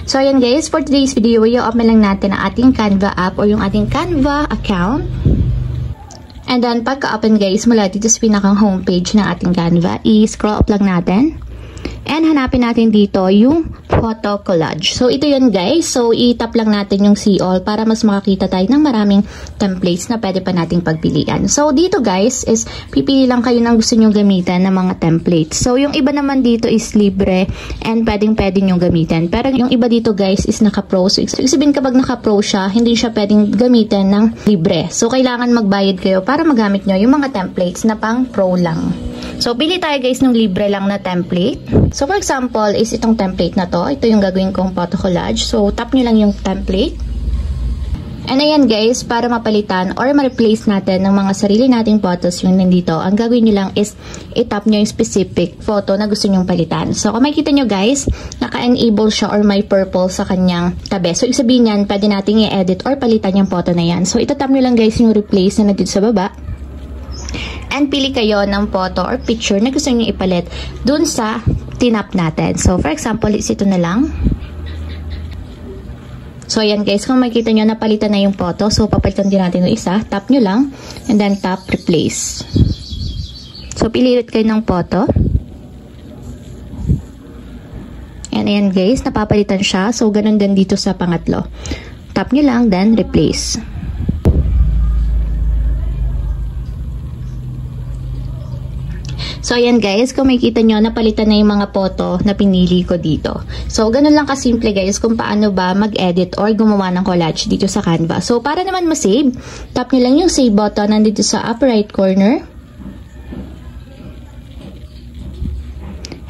So ayan guys, for today's video, i-open lang natin ang ating Canva app or yung ating Canva account. And then pagka-open guys, mula dito sa pinakang homepage ng ating Canva, i-scroll up lang natin. And hanapin natin dito yung photo collage. So ito yun guys. So i-tap lang natin yung see all para mas makakita tayo ng maraming templates na pwede pa nating pagpilian. So dito guys is pipili lang kayo ng gusto nyong gamitan ng mga templates. So yung iba naman dito is libre and pwedeng nyong gamitin. Pero yung iba dito guys is naka-pro. So ibig sabihin kapag naka-pro siya, hindi siya pwedeng gamitin ng libre. So kailangan magbayad kayo para magamit nyo yung mga templates na pang pro lang. So, pili tayo guys ng libre lang na template. So, for example, is itong template na to. Ito yung gagawin kong photo collage. So, tap nyo lang yung template. And ayan guys, para mapalitan or ma-replace natin ng mga sarili nating photos yung nandito, ang gagawin nyo lang is i-tap nyo yung specific photo na gusto nyong palitan. So, kung makikita nyo guys, naka-enable siya or may purple sa kanyang tabi. So, ibig sabihin yan, pwede nating i-edit or palitan yung photo na yan. So, itatap nyo lang guys yung replace na nandito sa baba. And pili kayo ng photo or picture na gusto niyo ipalit dun sa tinap natin. So, for example, is ito na lang. So, ayan guys, kung makikita nyo, napalitan na yung photo. So, papalitan din natin yung isa. Tap nyo lang, and then tap replace. So, pili ulit kayo ng photo. And ayan guys, napapalitan siya. So, ganun din dito sa pangatlo. Tap nyo lang, then replace. So, ayan guys, kung makikita nyo, napalitan na yung mga photo na pinili ko dito. So, ganun lang kasimple guys kung paano ba mag-edit or gumawa ng collage dito sa Canva. So, para naman ma-save, tap nyo lang yung save button nandito sa upper right corner.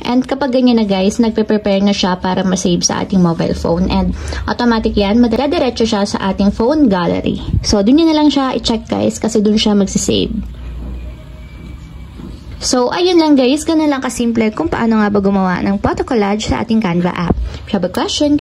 And kapag ganyan na guys, nagpe-prepare na siya para ma-save sa ating mobile phone. And automatic yan, madadiretso siya sa ating phone gallery. So, dun nyo na lang siya i-check guys kasi dun siya magsisave. So, ayun lang guys, ganun lang kasimple kung paano nga ba gumawa ng photo collage sa ating Canva app. If you have a question,